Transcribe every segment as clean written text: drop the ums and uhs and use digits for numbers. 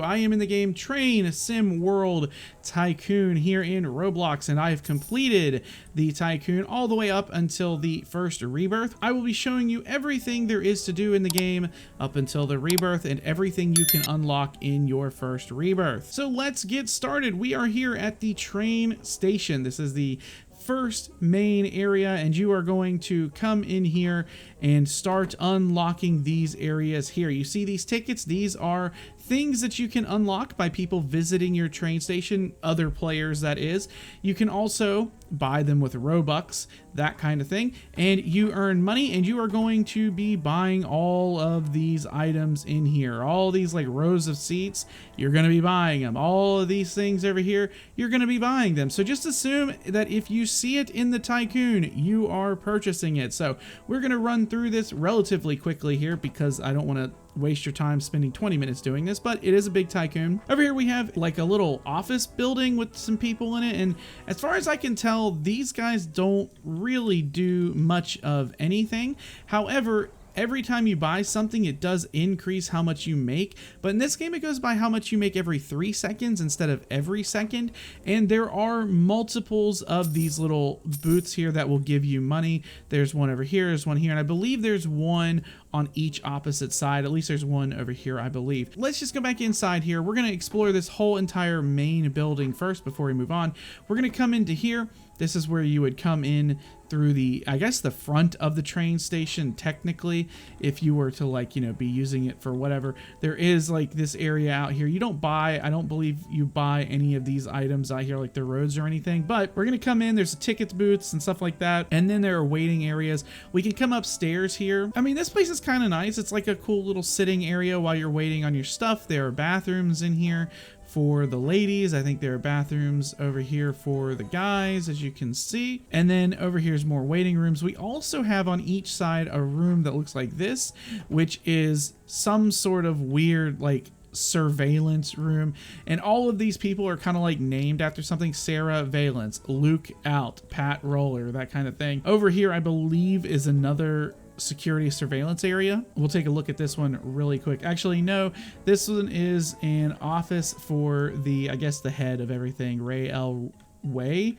I am in the game Train Sim World Tycoon here in Roblox, and I have completed the Tycoon all the way up until the first rebirth. I will be showing you everything there is to do in the game up until the rebirth and everything you can unlock in your first rebirth. So let's get started. We are here at the train station. This is the first main area, and you are going to come in here and start unlocking these areas here. You see these tickets? These are things that you can unlock by people visiting your train station, other players that is. You can also buy them with Robux, that kind of thing, and you earn money, and you are going to be buying all of these items in here. All these like rows of seats, you're going to be buying them. All of these things over here, you're going to be buying them. So just assume that if you see it in the Tycoon, you are purchasing it. So we're going to run through this relatively quickly here because I don't want to waste your time spending 20 minutes doing this, but it is a big Tycoon. Over here we have like a little office building with some people in it, and as far as I can tell, these guys don't really do much of anything. However, every time you buy something, it does increase how much you make, but in this game it goes by how much you make every 3 seconds instead of every second, and there are multiples of these little booths here that will give you money. There's one over here, there's one here, and I believe there's one on each opposite side. At least there's one over here, I believe. Let's just go back inside here. We're going to explore this whole entire main building first before we move on. We're going to come into here. This is where you would come in through the, I guess, the front of the train station, technically, if you were to, like, you know, be using it for whatever. There is like this area out here. You don't buy, I don't believe you buy any of these items out here, like the roads or anything, but we're going to come in. There's tickets booths and stuff like that. And then there are waiting areas. We can come upstairs here. I mean, this place is kind of nice. It's like a cool little sitting area while you're waiting on your stuff. There are bathrooms in here for the ladies. I think there are bathrooms over here for the guys, as you can see. And then over here's more waiting rooms. We also have on each side a room that looks like this, which is some sort of weird like surveillance room, and all of these people are kind of like named after something. Sarah Valence, Luke Out, Pat Roller, that kind of thing. Over here I believe is another security surveillance area. We'll take a look at this one really quick. Actually, no, this one is an office for the, I guess, the head of everything, Railway,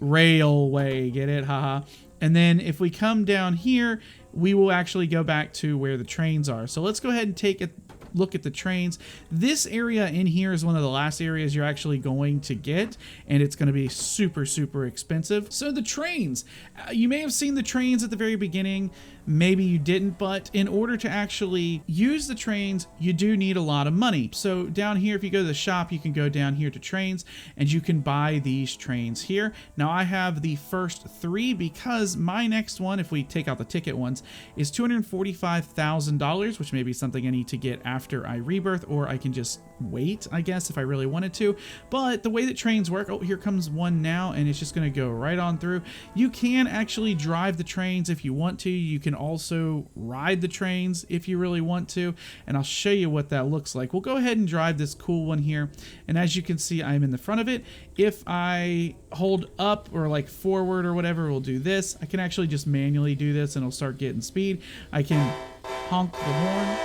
get it? Haha. And then if we come down here, we will actually go back to where the trains are. So let's go ahead and take a look at the trains. This area in here is one of the last areas you're actually going to get, and it's going to be super, super expensive. So the trains, you may have seen the trains at the very beginning. Maybe you didn't, but in order to actually use the trains, you do need a lot of money. So down here, if you go to the shop, you can go down here to trains and you can buy these trains here. Now I have the first 3 because my next one, if we take out the ticket ones, is $245,000, which may be something I need to get after I rebirth, or I can just wait, I guess, if I really wanted to. But the way that trains work, oh, here comes one now, and it's just going to go right on through. You can actually drive the trains if you want to. You can also ride the trains if you really want to, and I'll show you what that looks like. We'll go ahead and drive this cool one here, and as you can see, I'm in the front of it. If I hold up or like forward or whatever, we'll do this. I can actually just manually do this and it'll start getting speed. I can honk the horn,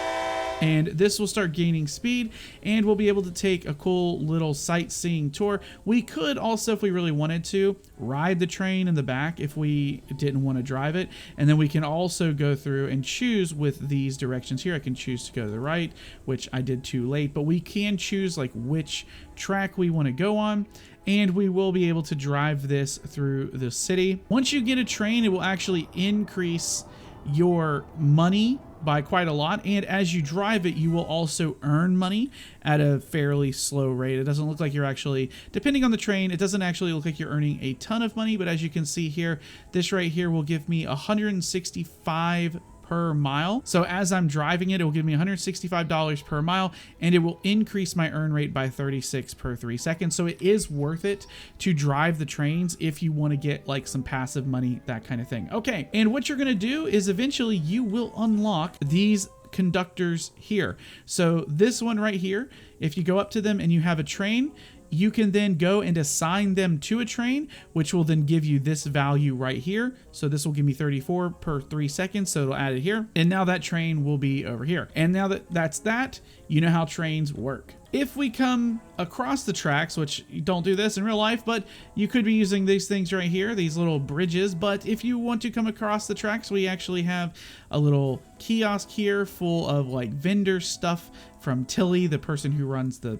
and this will start gaining speed, and we'll be able to take a cool little sightseeing tour. We could also, if we really wanted to, ride the train in the back if we didn't want to drive it, and then we can also go through and choose with these directions here. I can choose to go to the right, which I did too late, but we can choose like which track we want to go on, and we will be able to drive this through the city. Once you get a train, it will actually increase your money by quite a lot, and as you drive it, you will also earn money at a fairly slow rate. It doesn't look like you're actually, depending on the train, it doesn't actually look like you're earning a ton of money, but as you can see here, this right here will give me 165 per mile. So as I'm driving it, it will give me $165 per mile, and it will increase my earn rate by 36 per 3 seconds. So it is worth it to drive the trains if you want to get like some passive money, that kind of thing. Okay, and what you're going to do is eventually you will unlock these conductors here. So this one right here, if you go up to them and you have a train, you can then go and assign them to a train, which will then give you this value right here. So this will give me 34 per 3 seconds. So it'll add it here. And now that train will be over here. And now that that's that, you know how trains work. If we come across the tracks, which you don't do this in real life, but you could be using these things right here, these little bridges. But if you want to come across the tracks, we actually have a little kiosk here full of like vendor stuff from Tilly, the person who runs the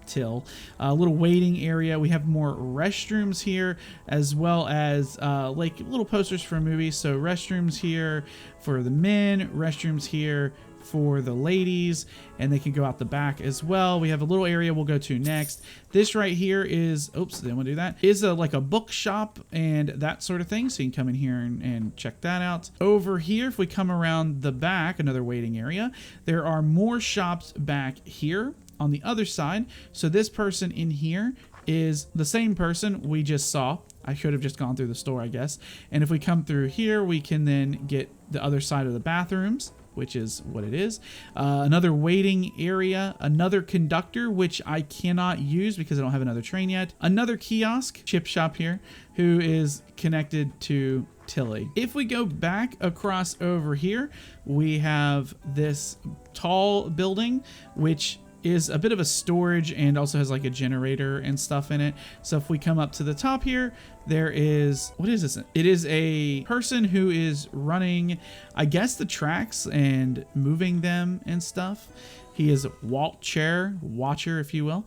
till. A little waiting area. We have more restrooms here, as well as like little posters for movies. So restrooms here for the men, restrooms here for the ladies, and they can go out the back as well. We have a little area we'll go to next. This right here is, oops, didn't want to do that, is like a bookshop and that sort of thing. So you can come in here and check that out. Over here, if we come around the back, another waiting area, there are more shops back here on the other side. So this person in here is the same person we just saw. I should have just gone through the store, I guess. And if we come through here, we can then get the other side of the bathrooms, which is what it is. Another waiting area, another conductor, which I cannot use because I don't have another train yet. Another kiosk, chip shop here, who is connected to Tilly. If we go back across over here, we have this tall building, which is a bit of a storage and also has like a generator and stuff in it. So if we come up to the top here, there is, what is this? It is a person who is running, I guess, the tracks and moving them and stuff. He is watcher, if you will.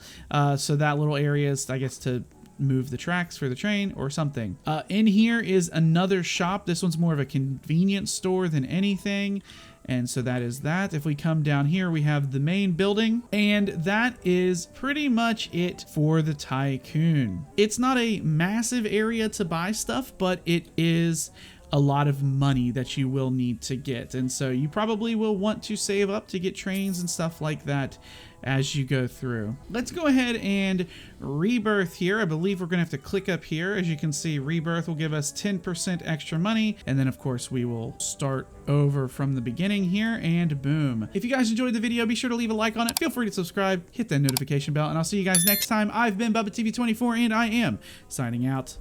So that little area is, I guess, to move the tracks for the train or something. In here is another shop. This one's more of a convenience store than anything. And so that is that. If we come down here, we have the main building, and that is pretty much it for the Tycoon. It's not a massive area to buy stuff, but it is a lot of money that you will need to get. And so you probably will want to save up to get trains and stuff like that as you go through. Let's go ahead and rebirth here. I believe we're gonna have to click up here. As you can see, rebirth will give us 10% extra money. And then of course we will start over from the beginning here, and boom. If you guys enjoyed the video, be sure to leave a like on it. Feel free to subscribe, hit that notification bell, and I'll see you guys next time. I've been BubbaTV24 and I am signing out.